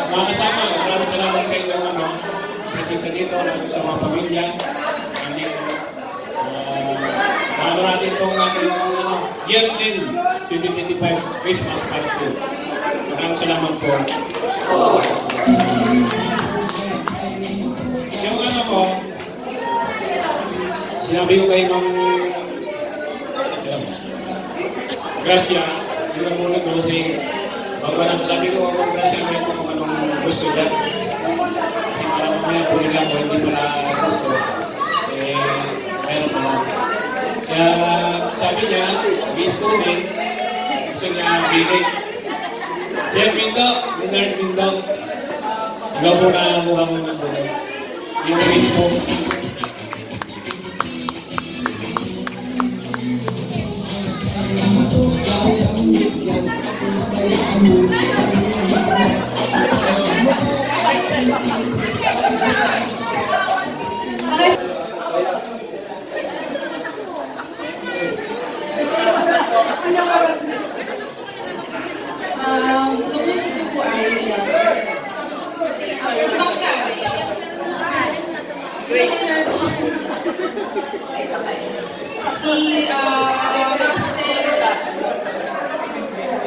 Mga kasama, maraming salamat sa inyong presensya dito, sa mga pamilya. Paano natin itong ating year-end 2025 Christmas party. Maraming salamat po. Yung ano ko, sinabi ko kay Ma'am Gracia, hindi na muna ko kasi sabi ko ako Gracia ngayon kung anong gusto dyan. Kasi parang mamaya po nila ko hindi pala gusto. Meron pa lang. Kaya sabi niya, gusto rin, gusto niya bigay. Sir Pindo, Leonard Pindo, ikaw po na mukha mo ng buhay. Yung mismo.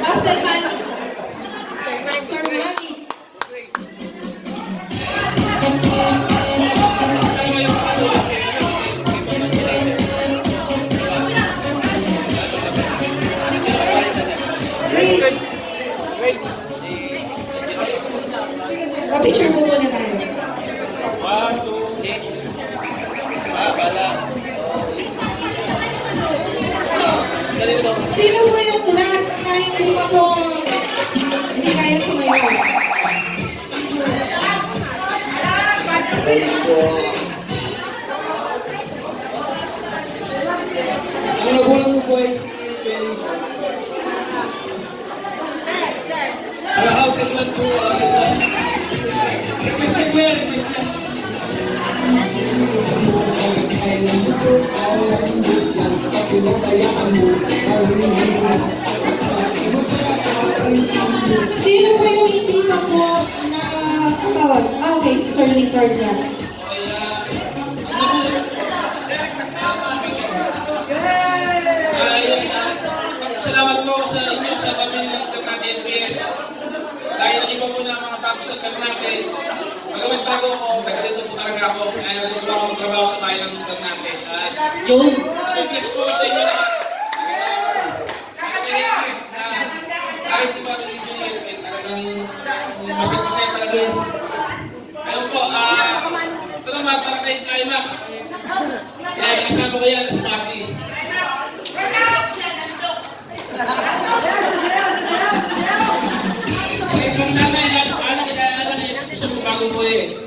Master Manny. Sir Manny. Picture mo muna tayo. 1, 2, 3. Sino po yung last na hindi pa po hindi kaya sumayaw? Ang nagulang ko po ay si Jenny. House and land po. Requested po yan, requested. Sino po yung hindi pa po nakatawag? Okay, si Sir Lizard yan. Salamat po sa inyo sa pamilya ng Ternate NPS. Dahil ang iba po na mga bago sa Ternate, magawin bago ko, tagalito po talaga ako. Kaya nandito ako magtrabaho sa bayan ng Ternate. Yun. Bless po sa inyo lahat. Kahit iba religion yun, talagang masaya talaga. Ayun po, ito naman para kay Climax. Kaya nakasama ko yan sa Mati. Kung sana yan, alam kita, gusto mo bago po eh.